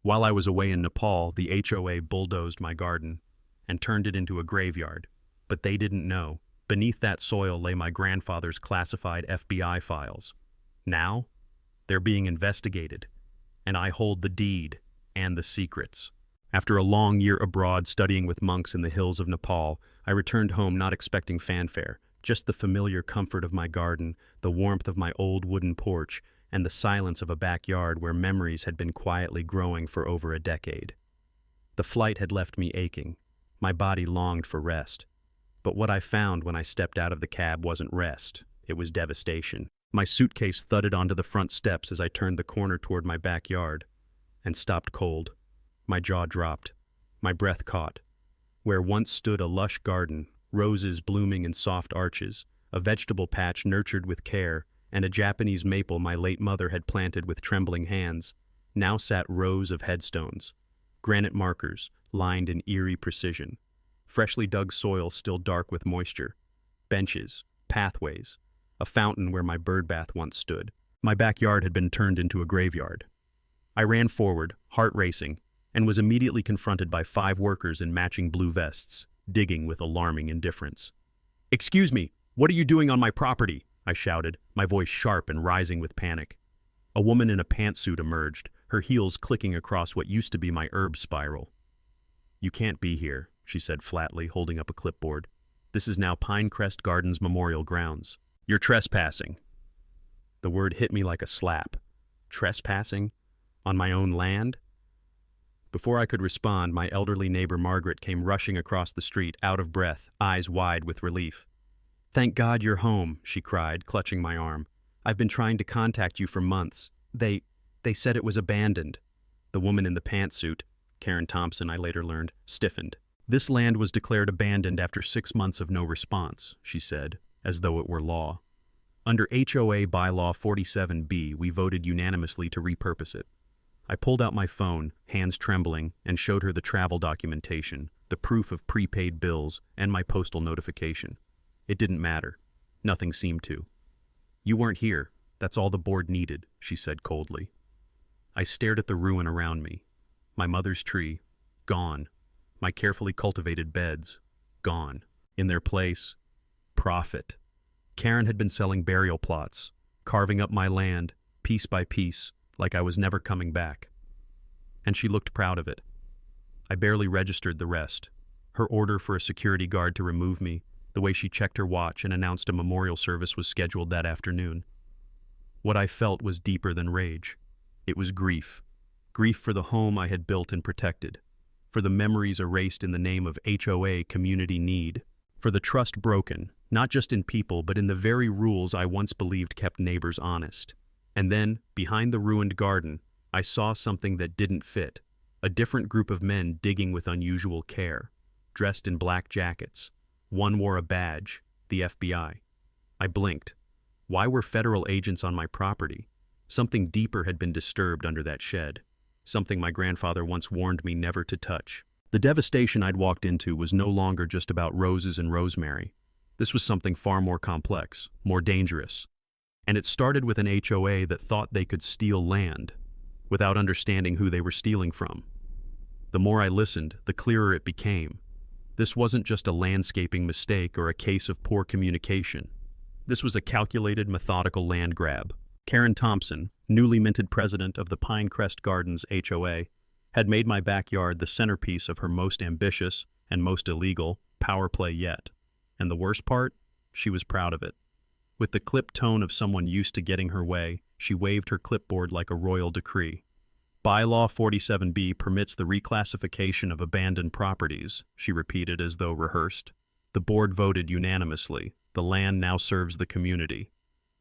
While I was away in Nepal, the HOA bulldozed my garden and turned it into a graveyard. But they didn't know. Beneath that soil lay my grandfather's classified FBI files. Now, they're being investigated, and I hold the deed and the secrets. After a long year abroad studying with monks in the hills of Nepal, I returned home not expecting fanfare, just the familiar comfort of my garden, the warmth of my old wooden porch, and the silence of a backyard where memories had been quietly growing for over a decade. The flight had left me aching. My body longed for rest. But what I found when I stepped out of the cab wasn't rest, it was devastation. My suitcase thudded onto the front steps as I turned the corner toward my backyard, and stopped cold. My jaw dropped. My breath caught. Where once stood a lush garden, roses blooming in soft arches, a vegetable patch nurtured with care, and a Japanese maple my late mother had planted with trembling hands, now sat rows of headstones, granite markers lined in eerie precision, freshly dug soil still dark with moisture, benches, pathways, a fountain where my birdbath once stood. My backyard had been turned into a graveyard. I ran forward, heart racing, and was immediately confronted by 5 workers in matching blue vests, digging with alarming indifference. "Excuse me, what are you doing on my property?" I shouted, my voice sharp and rising with panic. A woman in a pantsuit emerged, her heels clicking across what used to be my herb spiral. "You can't be here," she said flatly, holding up a clipboard. "This is now Pinecrest Gardens Memorial Grounds. You're trespassing." The word hit me like a slap. Trespassing? On my own land? Before I could respond, my elderly neighbor Margaret came rushing across the street, out of breath, eyes wide with relief. "Thank God you're home," she cried, clutching my arm. "I've been trying to contact you for months. They said it was abandoned." The woman in the pantsuit, Karen Thompson, I later learned, stiffened. "This land was declared abandoned after 6 months of no response," she said, as though it were law. "Under HOA bylaw 47B, we voted unanimously to repurpose it." I pulled out my phone, hands trembling, and showed her the travel documentation, the proof of prepaid bills, and my postal notification. It didn't matter. Nothing seemed to. "You weren't here. That's all the board needed," she said coldly. I stared at the ruin around me. My mother's tree, gone. My carefully cultivated beds, gone. In their place, profit. Karen had been selling burial plots, carving up my land, piece by piece, like I was never coming back. And she looked proud of it. I barely registered the rest. Her order for a security guard to remove me, the way she checked her watch and announced a memorial service was scheduled that afternoon. What I felt was deeper than rage. It was grief. Grief for the home I had built and protected, for the memories erased in the name of HOA community need, for the trust broken, not just in people but in the very rules I once believed kept neighbors honest. And then, behind the ruined garden, I saw something that didn't fit. A different group of men digging with unusual care, dressed in black jackets. One wore a badge, the FBI. I blinked. Why were federal agents on my property? Something deeper had been disturbed under that shed. Something my grandfather once warned me never to touch. The devastation I'd walked into was no longer just about roses and rosemary. This was something far more complex, more dangerous. And it started with an HOA that thought they could steal land, without understanding who they were stealing from. The more I listened, the clearer it became. This wasn't just a landscaping mistake or a case of poor communication. This was a calculated, methodical land grab. Karen Thompson, newly minted president of the Pinecrest Gardens HOA, had made my backyard the centerpiece of her most ambitious and most illegal power play yet. And the worst part? She was proud of it. With the clipped tone of someone used to getting her way, she waved her clipboard like a royal decree. "Bylaw 47B permits the reclassification of abandoned properties," she repeated as though rehearsed. "The board voted unanimously. The land now serves the community."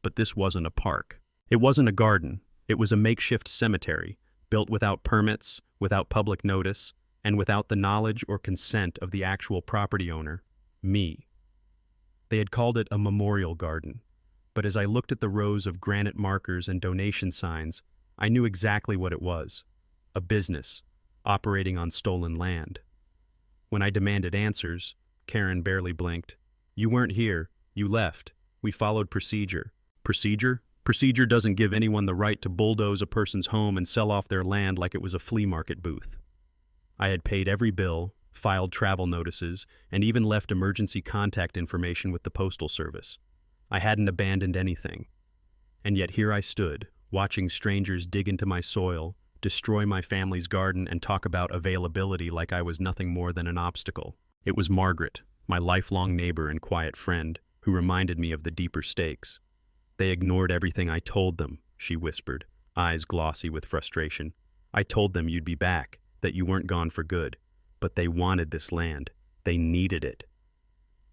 But this wasn't a park. It wasn't a garden. It was a makeshift cemetery, built without permits, without public notice, and without the knowledge or consent of the actual property owner, me. They had called it a memorial garden, but as I looked at the rows of granite markers and donation signs, I knew exactly what it was: a business, operating on stolen land. When I demanded answers, Karen barely blinked. "You weren't here. You left. We followed procedure." "Procedure? Procedure doesn't give anyone the right to bulldoze a person's home and sell off their land like it was a flea market booth. I had paid every bill, filed travel notices, and even left emergency contact information with the Postal Service. I hadn't abandoned anything. And yet here I stood, watching strangers dig into my soil, destroy my family's garden, and talk about availability like I was nothing more than an obstacle. It was Margaret, my lifelong neighbor and quiet friend, who reminded me of the deeper stakes. "They ignored everything I told them," she whispered, eyes glossy with frustration. "I told them you'd be back, that you weren't gone for good. But they wanted this land. They needed it."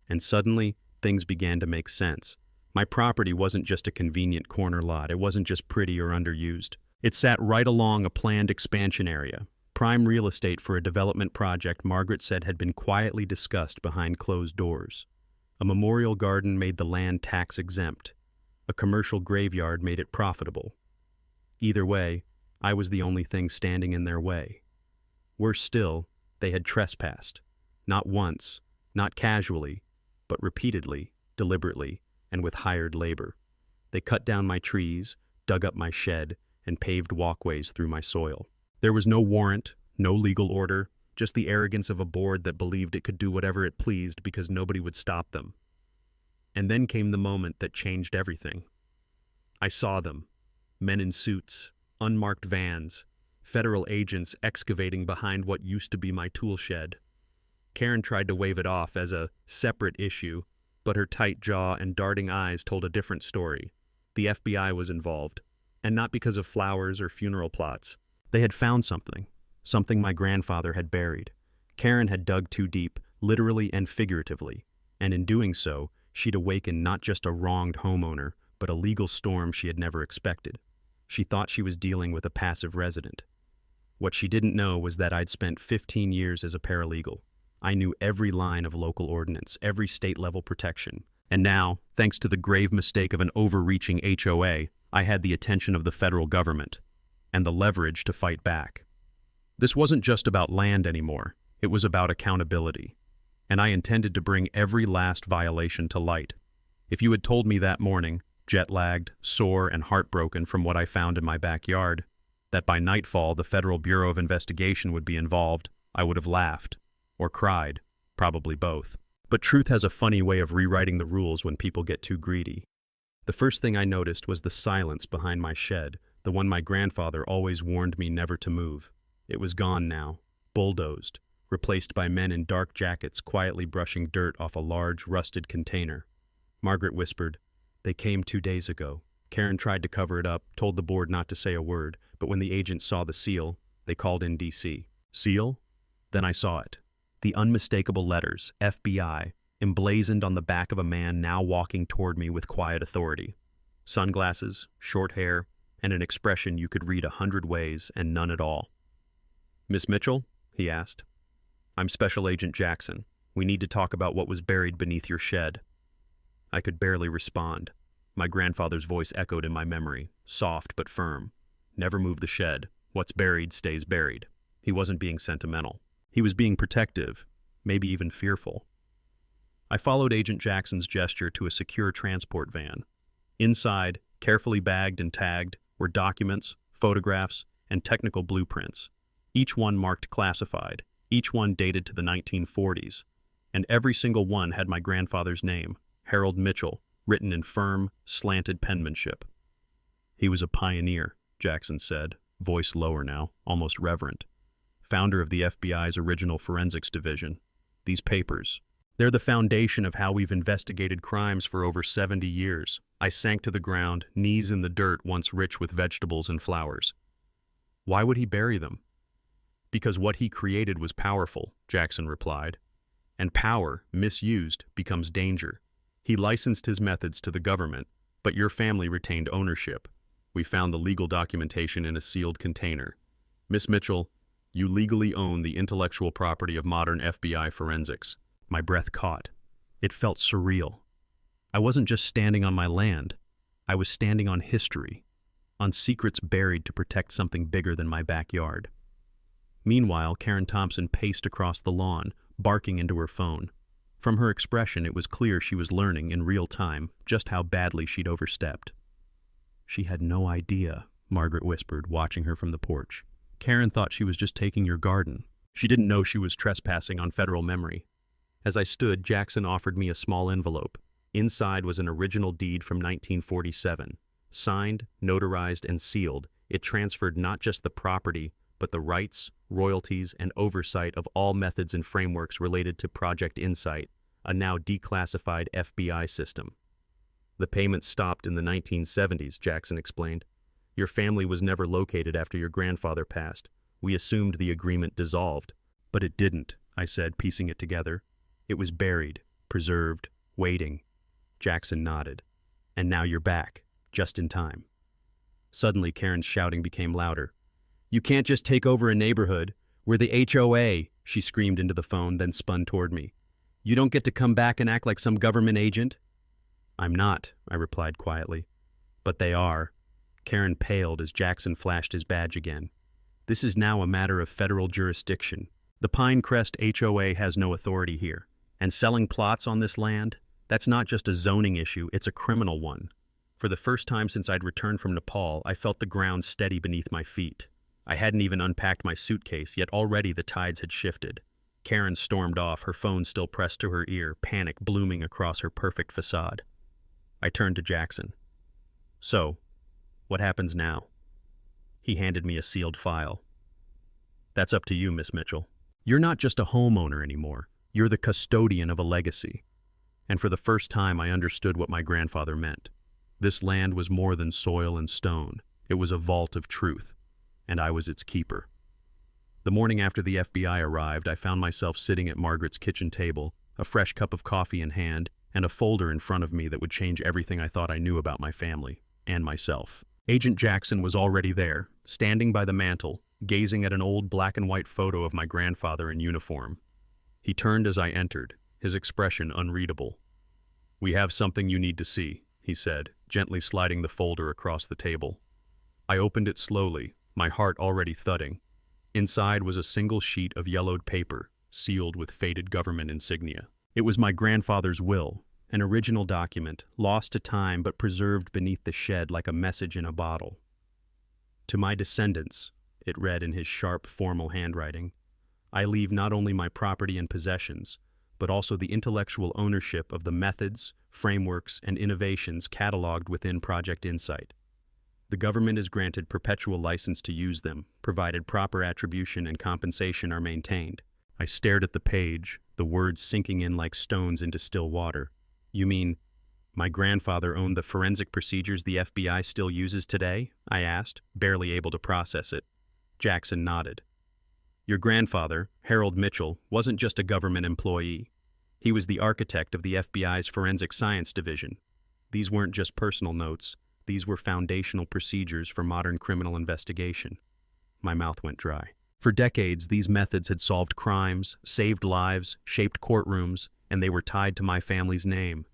And suddenly, things began to make sense. My property wasn't just a convenient corner lot. It wasn't just pretty or underused. It sat right along a planned expansion area, prime real estate for a development project Margaret said had been quietly discussed behind closed doors. A memorial garden made the land tax-exempt. A commercial graveyard made it profitable. Either way, I was the only thing standing in their way. Worse still, they had trespassed. Not once, not casually, but repeatedly, deliberately, and with hired labor. They cut down my trees, dug up my shed, and paved walkways through my soil. There was no warrant, no legal order, just the arrogance of a board that believed it could do whatever it pleased because nobody would stop them. And then came the moment that changed everything. I saw them, men in suits, unmarked vans, federal agents excavating behind what used to be my tool shed. Karen tried to wave it off as a separate issue, but her tight jaw and darting eyes told a different story. The FBI was involved, and not because of flowers or funeral plots. They had found something my grandfather had buried. Karen had dug too deep, literally and figuratively, and in doing so, she'd awakened not just a wronged homeowner, but a legal storm she had never expected. She thought she was dealing with a passive resident. What she didn't know was that I'd spent 15 years as a paralegal. I knew every line of local ordinance, every state-level protection. And now, thanks to the grave mistake of an overreaching HOA, I had the attention of the federal government and the leverage to fight back. This wasn't just about land anymore. It was about accountability. And I intended to bring every last violation to light. If you had told me that morning, jet-lagged, sore, and heartbroken from what I found in my backyard, that by nightfall the Federal Bureau of Investigation would be involved, I would have laughed. Or cried. Probably both. But truth has a funny way of rewriting the rules when people get too greedy. The first thing I noticed was the silence behind my shed, the one my grandfather always warned me never to move. It was gone now, bulldozed, replaced by men in dark jackets quietly brushing dirt off a large, rusted container. Margaret whispered, "They came 2 days ago." Karen tried to cover it up, told the board not to say a word, but when the agents saw the seal, they called in DC. Seal? Then I saw it. The unmistakable letters, FBI, emblazoned on the back of a man now walking toward me with quiet authority. Sunglasses, short hair, and an expression you could read 100 ways and none at all. "Miss Mitchell?" he asked. "I'm Special Agent Jackson. We need to talk about what was buried beneath your shed." I could barely respond. My grandfather's voice echoed in my memory, soft but firm. "Never move the shed. What's buried stays buried." He wasn't being sentimental. He was being protective, maybe even fearful. I followed Agent Jackson's gesture to a secure transport van. Inside, carefully bagged and tagged, were documents, photographs, and technical blueprints. Each one marked classified, each one dated to the 1940s, and every single one had my grandfather's name, Harold Mitchell, written in firm, slanted penmanship. "He was a pioneer," Jackson said, voice lower now, almost reverent. "Founder of the FBI's original forensics division. These papers, they're the foundation of how we've investigated crimes for over 70 years. I sank to the ground, knees in the dirt once rich with vegetables and flowers. Why would he bury them? Because what he created was powerful, Jackson replied. And power, misused, becomes danger. He licensed his methods to the government, but your family retained ownership. We found the legal documentation in a sealed container. Miss Mitchell, you legally own the intellectual property of modern FBI forensics." My breath caught. It felt surreal. I wasn't just standing on my land. I was standing on history, on secrets buried to protect something bigger than my backyard. Meanwhile, Karen Thompson paced across the lawn, barking into her phone. From her expression, it was clear she was learning in real time just how badly she'd overstepped. She had no idea, Margaret whispered, watching her from the porch. Karen thought she was just taking your garden. She didn't know she was trespassing on federal memory. As I stood, Jackson offered me a small envelope. Inside was an original deed from 1947. Signed, notarized, and sealed, it transferred not just the property, but the rights, royalties, and oversight of all methods and frameworks related to Project Insight, a now declassified FBI system. The payments stopped in the 1970s, Jackson explained. Your family was never located after your grandfather passed. We assumed the agreement dissolved. But it didn't, I said, piecing it together. It was buried, preserved, waiting. Jackson nodded. And now you're back, just in time. Suddenly, Karen's shouting became louder. You can't just take over a neighborhood. We're the HOA, she screamed into the phone, then spun toward me. You don't get to come back and act like some government agent. I'm not, I replied quietly. But they are. Karen paled as Jackson flashed his badge again. This is now a matter of federal jurisdiction. The Pinecrest HOA has no authority here. And selling plots on this land? That's not just a zoning issue, it's a criminal one. For the first time since I'd returned from Nepal, I felt the ground steady beneath my feet. I hadn't even unpacked my suitcase, yet already the tides had shifted. Karen stormed off, her phone still pressed to her ear, panic blooming across her perfect facade. I turned to Jackson. So, what happens now? He handed me a sealed file. That's up to you, Miss Mitchell. You're not just a homeowner anymore. You're the custodian of a legacy. And for the first time, I understood what my grandfather meant. This land was more than soil and stone. It was a vault of truth, and I was its keeper. The morning after the FBI arrived, I found myself sitting at Margaret's kitchen table, a fresh cup of coffee in hand, and a folder in front of me that would change everything I thought I knew about my family and myself. Agent Jackson was already there, standing by the mantel, gazing at an old black and white photo of my grandfather in uniform. He turned as I entered, his expression unreadable. We have something you need to see, he said, gently sliding the folder across the table. I opened it slowly, my heart already thudding. Inside was a single sheet of yellowed paper, sealed with faded government insignia. It was my grandfather's will, an original document, lost to time but preserved beneath the shed like a message in a bottle. To my descendants, it read in his sharp, formal handwriting, I leave not only my property and possessions, but also the intellectual ownership of the methods, frameworks, and innovations cataloged within Project Insight. The government is granted perpetual license to use them, provided proper attribution and compensation are maintained. I stared at the page, the words sinking in like stones into still water. You mean, my grandfather owned the forensic procedures the FBI still uses today? I asked, barely able to process it. Jackson nodded. Your grandfather, Harold Mitchell, wasn't just a government employee. He was the architect of the FBI's Forensic Science Division. These weren't just personal notes. These were foundational procedures for modern criminal investigation. My mouth went dry. For decades, these methods had solved crimes, saved lives, shaped courtrooms, and they were tied to my family's name.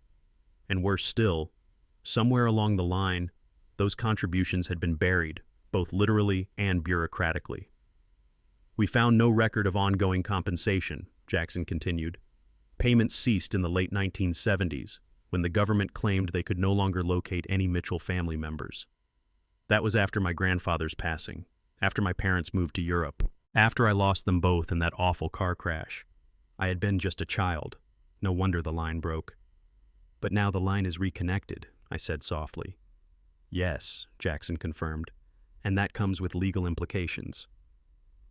And worse still, somewhere along the line, those contributions had been buried, both literally and bureaucratically. We found no record of ongoing compensation, Jackson continued. Payments ceased in the late 1970s, when the government claimed they could no longer locate any Mitchell family members. That was after my grandfather's passing, after my parents moved to Europe, after I lost them both in that awful car crash. I had been just a child. No wonder the line broke. But now the line is reconnected, I said softly. Yes, Jackson confirmed, and that comes with legal implications.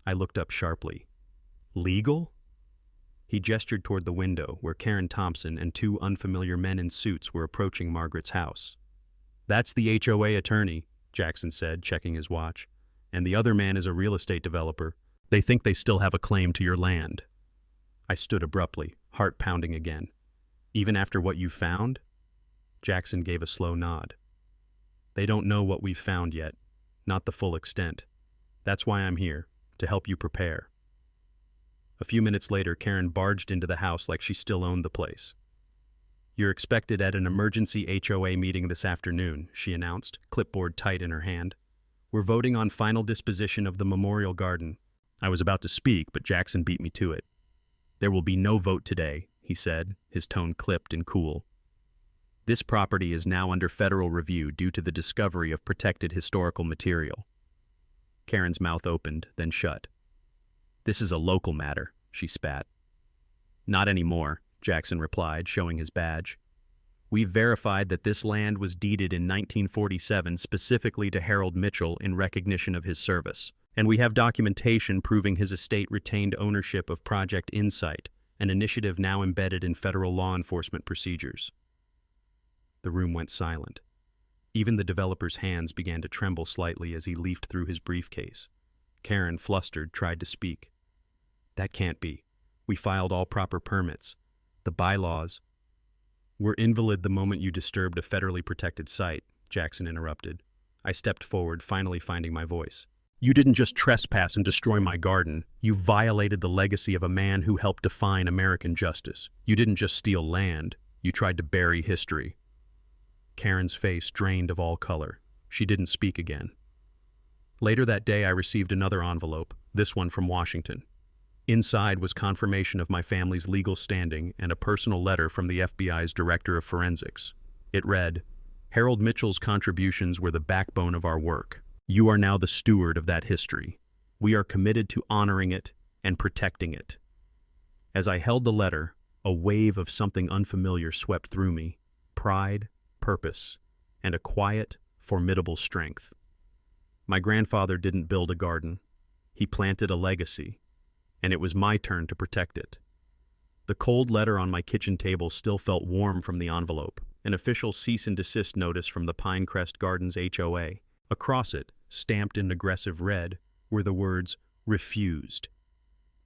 I looked up sharply. Legal? He gestured toward the window where Karen Thompson and two unfamiliar men in suits were approaching Margaret's house. That's the HOA attorney, Jackson said, checking his watch. And the other man is a real estate developer. They think they still have a claim to your land. I stood abruptly, heart pounding again. Even after what you found? Jackson gave a slow nod. They don't know what we've found yet, not the full extent. That's why I'm here, to help you prepare. A few minutes later, Karen barged into the house like she still owned the place. You're expected at an emergency HOA meeting this afternoon, she announced, clipboard tight in her hand. We're voting on final disposition of the memorial garden. I was about to speak, but Jackson beat me to it. There will be no vote today, he said, his tone clipped and cool. This property is now under federal review due to the discovery of protected historical material. Karen's mouth opened, then shut. This is a local matter, she spat. Not anymore, Jackson replied, showing his badge. We've verified that this land was deeded in 1947 specifically to Harold Mitchell in recognition of his service, and we have documentation proving his estate retained ownership of Project Insight, an initiative now embedded in federal law enforcement procedures. The room went silent. Even the developer's hands began to tremble slightly as he leafed through his briefcase. Karen, flustered, tried to speak. That can't be. We filed all proper permits. The bylaws. We're invalid the moment you disturbed a federally protected site, Jackson interrupted. I stepped forward, finally finding my voice. You didn't just trespass and destroy my garden. You violated the legacy of a man who helped define American justice. You didn't just steal land. You tried to bury history. Karen's face drained of all color. She didn't speak again. Later that day, I received another envelope, this one from Washington. Inside was confirmation of my family's legal standing and a personal letter from the FBI's Director of Forensics. It read, Harold Mitchell's contributions were the backbone of our work. You are now the steward of that history. We are committed to honoring it and protecting it. As I held the letter, a wave of something unfamiliar swept through me, pride, purpose, and a quiet, formidable strength. My grandfather didn't build a garden. He planted a legacy, and it was my turn to protect it. The cold letter on my kitchen table still felt warm from the envelope, an official cease and desist notice from the Pinecrest Gardens HOA. Across it, stamped in aggressive red, were the words, refused.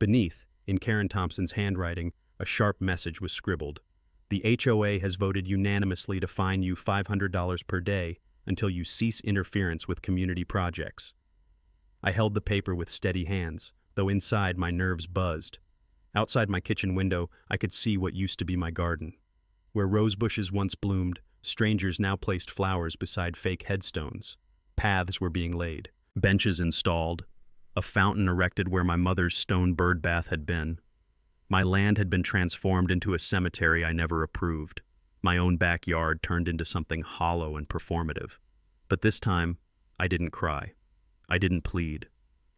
Beneath, in Karen Thompson's handwriting, a sharp message was scribbled. The HOA has voted unanimously to fine you $500 per day until you cease interference with community projects. I held the paper with steady hands, though inside my nerves buzzed. Outside my kitchen window, I could see what used to be my garden. Where rose bushes once bloomed, strangers now placed flowers beside fake headstones. Paths were being laid, benches installed, a fountain erected where my mother's stone bird bath had been. My land had been transformed into a cemetery I never approved. My own backyard turned into something hollow and performative. But this time, I didn't cry. I didn't plead.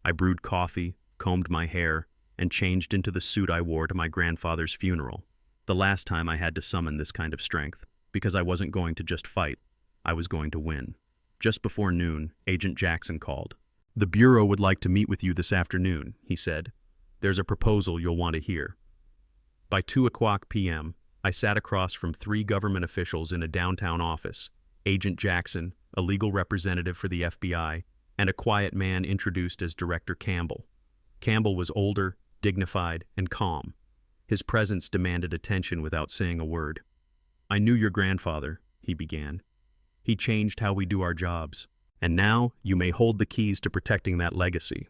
I brewed coffee, combed my hair, and changed into the suit I wore to my grandfather's funeral. The last time I had to summon this kind of strength, because I wasn't going to just fight. I was going to win. Just before noon, Agent Jackson called. The Bureau would like to meet with you this afternoon, he said. There's a proposal you'll want to hear. By 2:00 p.m., I sat across from 3 government officials in a downtown office, Agent Jackson, a legal representative for the FBI, and a quiet man introduced as Director Campbell. Campbell was older, dignified, and calm. His presence demanded attention without saying a word. I knew your grandfather, he began. He changed how we do our jobs, and now you may hold the keys to protecting that legacy.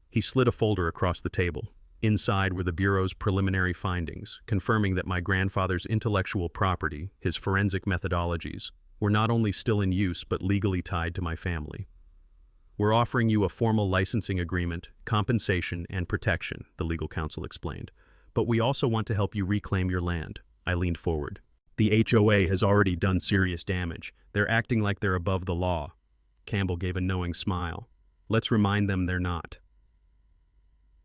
He slid a folder across the table. Inside were the Bureau's preliminary findings, confirming that my grandfather's intellectual property, his forensic methodologies, were not only still in use but legally tied to my family. We're offering you a formal licensing agreement, compensation, and protection, the legal counsel explained. But we also want to help you reclaim your land. I leaned forward. The HOA has already done serious damage. They're acting like they're above the law. Campbell gave a knowing smile. Let's remind them they're not.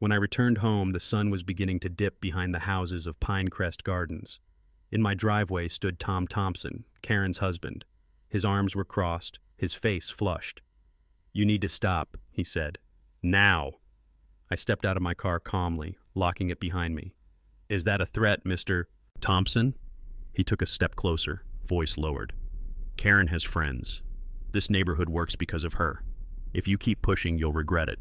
When I returned home, the sun was beginning to dip behind the houses of Pinecrest Gardens. In my driveway stood Tom Thompson, Karen's husband. His arms were crossed, his face flushed. You need to stop, he said. Now. I stepped out of my car calmly, locking it behind me. Is that a threat, Mr. Thompson? He took a step closer, voice lowered. Karen has friends. This neighborhood works because of her. If you keep pushing, you'll regret it.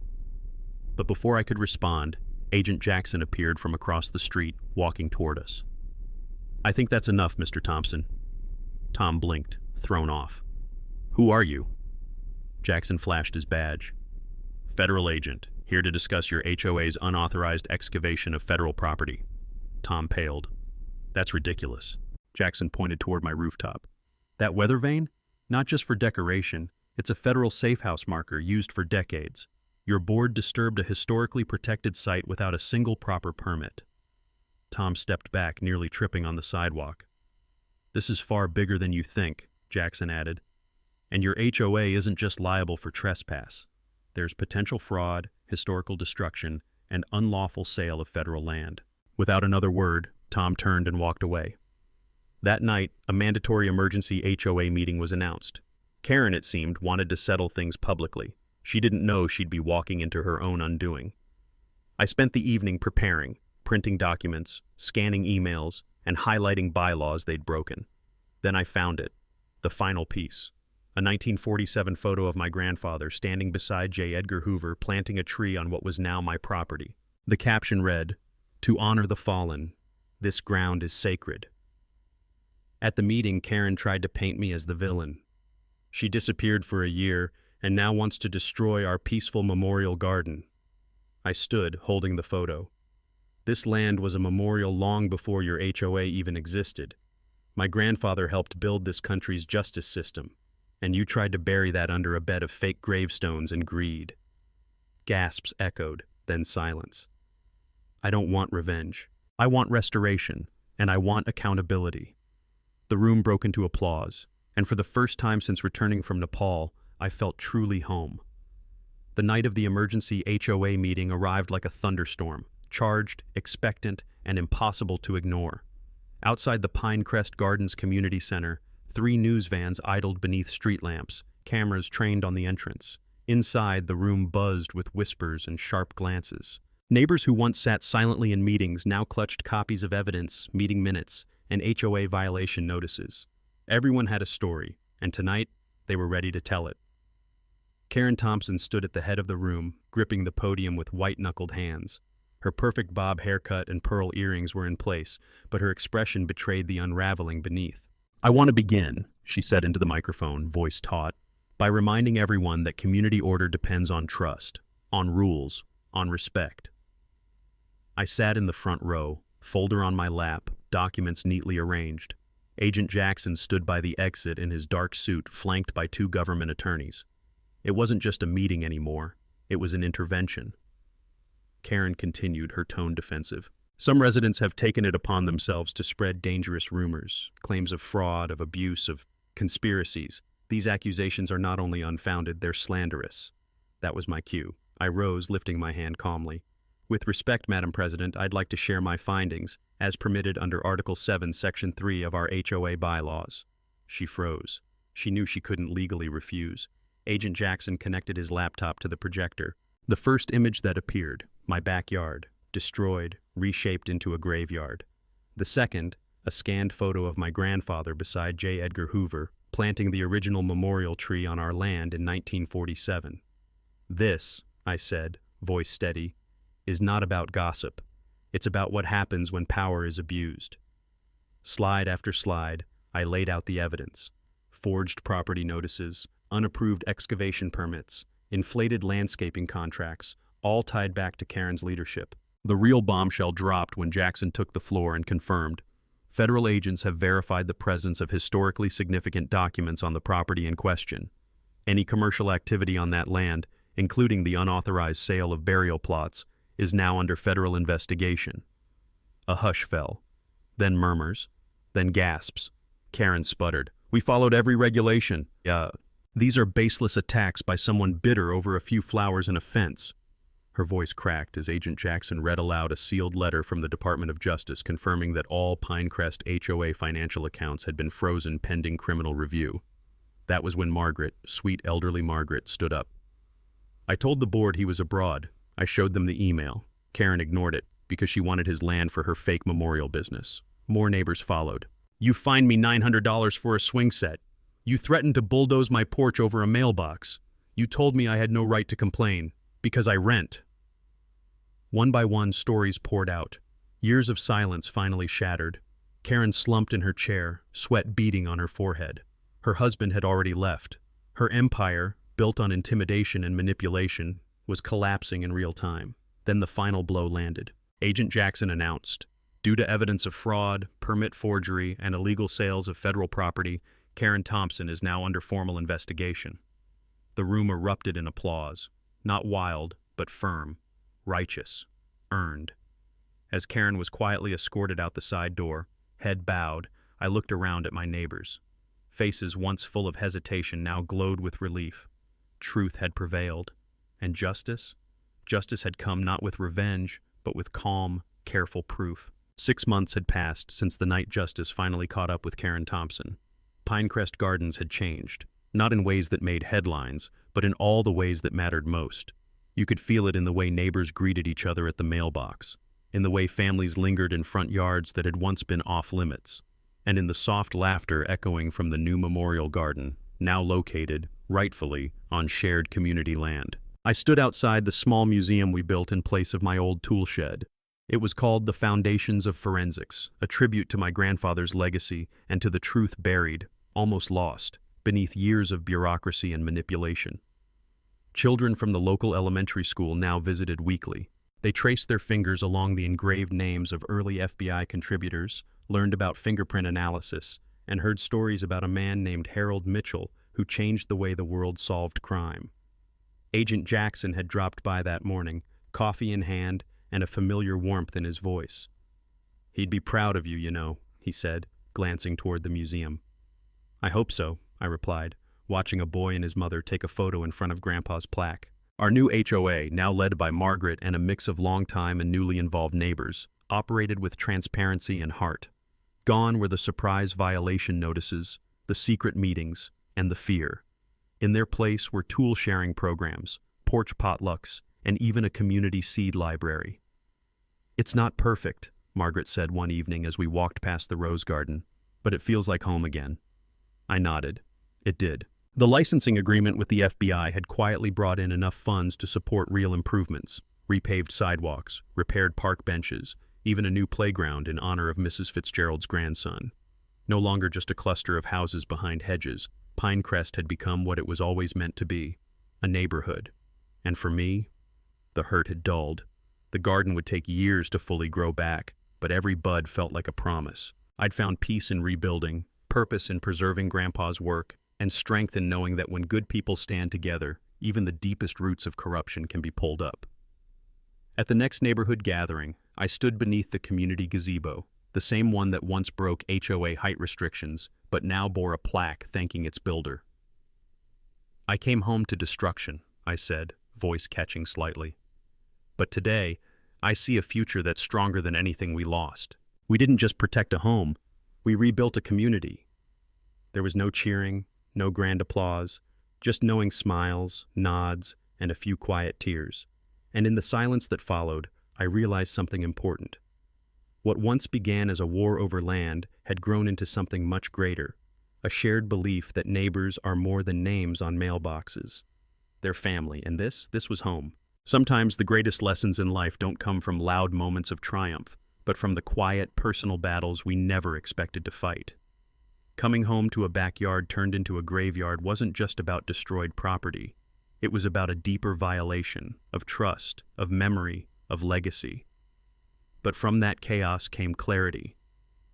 But before I could respond, Agent Jackson appeared from across the street, walking toward us. I think that's enough, Mr. Thompson. Tom blinked, thrown off. Who are you? Jackson flashed his badge. Federal agent, here to discuss your HOA's unauthorized excavation of federal property. Tom paled. That's ridiculous. Jackson pointed toward my rooftop. That weather vane? Not just for decoration. It's a federal safe house marker used for decades. Your board disturbed a historically protected site without a single proper permit. Tom stepped back, nearly tripping on the sidewalk. This is far bigger than you think, Jackson added. And your HOA isn't just liable for trespass. There's potential fraud, historical destruction, and unlawful sale of federal land. Without another word, Tom turned and walked away. That night, a mandatory emergency HOA meeting was announced. Karen, it seemed, wanted to settle things publicly. She didn't know she'd be walking into her own undoing. I spent the evening preparing, printing documents, scanning emails, and highlighting bylaws they'd broken. Then I found it, the final piece. A 1947 photo of my grandfather standing beside J. Edgar Hoover planting a tree on what was now my property. The caption read, "To honor the fallen, this ground is sacred." At the meeting, Karen tried to paint me as the villain. She disappeared for a year and now wants to destroy our peaceful memorial garden. I stood, holding the photo. This land was a memorial long before your HOA even existed. My grandfather helped build this country's justice system, and you tried to bury that under a bed of fake gravestones and greed. Gasps echoed, then silence. I don't want revenge. I want restoration, and I want accountability. The room broke into applause, and for the first time since returning from Nepal, I felt truly home. The night of the emergency HOA meeting arrived like a thunderstorm, charged, expectant, and impossible to ignore. Outside the Pinecrest Gardens Community Center, 3 news vans idled beneath street lamps, cameras trained on the entrance. Inside, the room buzzed with whispers and sharp glances. Neighbors who once sat silently in meetings now clutched copies of evidence, meeting minutes, and HOA violation notices. Everyone had a story, and tonight, they were ready to tell it. Karen Thompson stood at the head of the room, gripping the podium with white-knuckled hands. Her perfect bob haircut and pearl earrings were in place, but her expression betrayed the unraveling beneath. "I want to begin," she said into the microphone, voice taut, "by reminding everyone that community order depends on trust, on rules, on respect." I sat in the front row, folder on my lap, documents neatly arranged. Agent Jackson stood by the exit in his dark suit, flanked by 2 government attorneys. It wasn't just a meeting anymore. It was an intervention. Karen continued, her tone defensive. "Some residents have taken it upon themselves to spread dangerous rumors, claims of fraud, of abuse, of conspiracies. These accusations are not only unfounded, they're slanderous." That was my cue. I rose, lifting my hand calmly. "With respect, Madam President, I'd like to share my findings, as permitted under Article 7, Section 3 of our HOA bylaws." She froze. She knew she couldn't legally refuse. Agent Jackson connected his laptop to the projector. The first image that appeared, my backyard, destroyed, reshaped into a graveyard. The second, a scanned photo of my grandfather beside J. Edgar Hoover, planting the original memorial tree on our land in 1947. "This," I said, voice steady, "is not about gossip. It's about what happens when power is abused." Slide after slide, I laid out the evidence. Forged property notices, unapproved excavation permits, inflated landscaping contracts, all tied back to Karen's leadership. The real bombshell dropped when Jackson took the floor and confirmed, "Federal agents have verified the presence of historically significant documents on the property in question. Any commercial activity on that land, including the unauthorized sale of burial plots, is now under federal investigation." A hush fell, then murmurs, then gasps. Karen sputtered, "We followed every regulation. These are baseless attacks by someone bitter over a few flowers and a fence." Her voice cracked as Agent Jackson read aloud a sealed letter from the Department of Justice confirming that all Pinecrest HOA financial accounts had been frozen pending criminal review. That was when Margaret, sweet elderly Margaret, stood up. "I told the board he was abroad. I showed them the email. Karen ignored it because she wanted his land for her fake memorial business." More neighbors followed. "You fined me $900 for a swing set. You threatened to bulldoze my porch over a mailbox. You told me I had no right to complain, because I rent." One by one, stories poured out. Years of silence finally shattered. Karen slumped in her chair, sweat beading on her forehead. Her husband had already left. Her empire, built on intimidation and manipulation, was collapsing in real time. Then the final blow landed. Agent Jackson announced, "Due to evidence of fraud, permit forgery, and illegal sales of federal property, Karen Thompson is now under formal investigation." The room erupted in applause. Not wild, but firm, righteous, earned. As Karen was quietly escorted out the side door, head bowed, I looked around at my neighbors. Faces once full of hesitation now glowed with relief. Truth had prevailed. And justice? Justice had come not with revenge, but with calm, careful proof. 6 months had passed since the night justice finally caught up with Karen Thompson. Pinecrest Gardens had changed, not in ways that made headlines, but in all the ways that mattered most. You could feel it in the way neighbors greeted each other at the mailbox, in the way families lingered in front yards that had once been off-limits, and in the soft laughter echoing from the new memorial garden, now located, rightfully, on shared community land. I stood outside the small museum we built in place of my old tool shed. It was called The Foundations of Forensics, a tribute to my grandfather's legacy and to the truth buried, almost lost, beneath years of bureaucracy and manipulation. Children from the local elementary school now visited weekly. They traced their fingers along the engraved names of early FBI contributors, learned about fingerprint analysis, and heard stories about a man named Harold Mitchell who changed the way the world solved crime. Agent Jackson had dropped by that morning, coffee in hand and a familiar warmth in his voice. "He'd be proud of you, you know," he said, glancing toward the museum. "I hope so," I replied, watching a boy and his mother take a photo in front of Grandpa's plaque. Our new HOA, now led by Margaret and a mix of longtime and newly involved neighbors, operated with transparency and heart. Gone were the surprise violation notices, the secret meetings, and the fear. In their place were tool-sharing programs, porch potlucks, and even a community seed library. "It's not perfect," Margaret said one evening as we walked past the rose garden, "but it feels like home again." I nodded. It did. The licensing agreement with the FBI had quietly brought in enough funds to support real improvements, repaved sidewalks, repaired park benches, even a new playground in honor of Mrs. Fitzgerald's grandson. No longer just a cluster of houses behind hedges, Pinecrest had become what it was always meant to be, a neighborhood. And for me, the hurt had dulled. The garden would take years to fully grow back, but every bud felt like a promise. I'd found peace in rebuilding, purpose in preserving Grandpa's work, and strength in knowing that when good people stand together, even the deepest roots of corruption can be pulled up. At the next neighborhood gathering, I stood beneath the community gazebo, the same one that once broke HOA height restrictions, but now bore a plaque thanking its builder. "I came home to destruction," I said, voice catching slightly. "But today, I see a future that's stronger than anything we lost. We didn't just protect a home, we rebuilt a community." There was no cheering, no grand applause, just knowing smiles, nods, and a few quiet tears. And in the silence that followed, I realized something important. What once began as a war over land had grown into something much greater, a shared belief that neighbors are more than names on mailboxes. They're family, and this was home. Sometimes the greatest lessons in life don't come from loud moments of triumph, but from the quiet, personal battles we never expected to fight. Coming home to a backyard turned into a graveyard wasn't just about destroyed property. It was about a deeper violation of trust, of memory, of legacy. But from that chaos came clarity,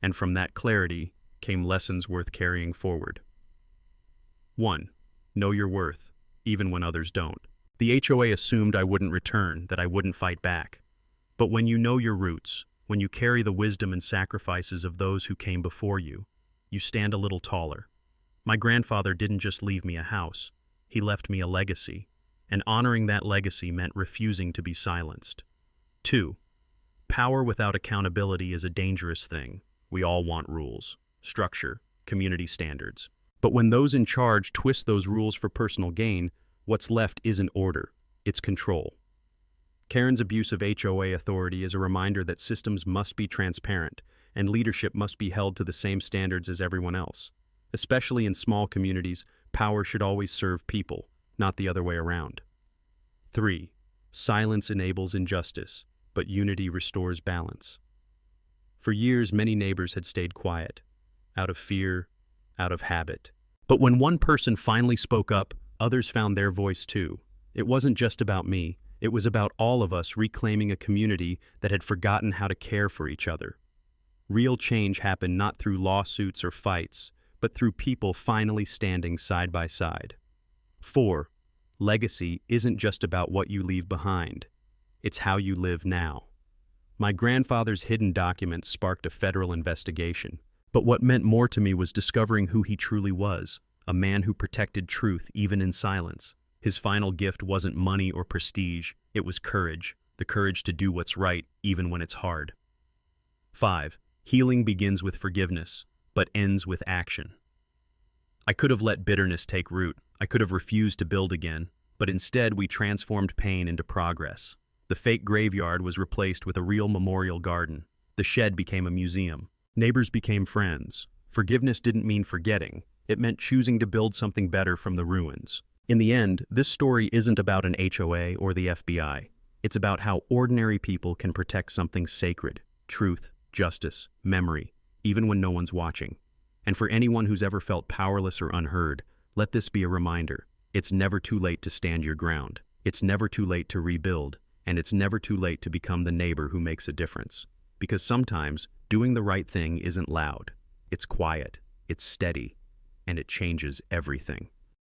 and from that clarity came lessons worth carrying forward. 1. Know your worth, even when others don't. The HOA assumed I wouldn't return, that I wouldn't fight back. But when you know your roots, when you carry the wisdom and sacrifices of those who came before you, you stand a little taller. My grandfather didn't just leave me a house, he left me a legacy, and honoring that legacy meant refusing to be silenced. 2. Power without accountability is a dangerous thing. We all want rules, structure, community standards. But when those in charge twist those rules for personal gain, what's left isn't order, it's control. Karen's abuse of HOA authority is a reminder that systems must be transparent, and leadership must be held to the same standards as everyone else. Especially in small communities, power should always serve people, not the other way around. 3. Silence enables injustice, but unity restores balance. For years, many neighbors had stayed quiet, out of fear, out of habit. But when one person finally spoke up, others found their voice too. It wasn't just about me, it was about all of us reclaiming a community that had forgotten how to care for each other. Real change happened not through lawsuits or fights, but through people finally standing side by side. 4. Legacy isn't just about what you leave behind. It's how you live now. My grandfather's hidden documents sparked a federal investigation, But what meant more to me was discovering who he truly was, a man who protected truth even in silence. His final gift wasn't money or prestige, it was courage, the courage to do what's right even when it's hard. 5. Healing begins with forgiveness, but ends with action. I could have let bitterness take root. I could have refused to build again, but instead we transformed pain into progress. The fake graveyard was replaced with a real memorial garden. The shed became a museum. Neighbors became friends. Forgiveness didn't mean forgetting. It meant choosing to build something better from the ruins. In the end, this story isn't about an HOA or the FBI. It's about how ordinary people can protect something sacred: truth, justice, memory, even when no one's watching. And for anyone who's ever felt powerless or unheard, let this be a reminder. It's never too late to stand your ground. It's never too late to rebuild. And it's never too late to become the neighbor who makes a difference. Because sometimes, doing the right thing isn't loud. It's quiet, it's steady, and it changes everything.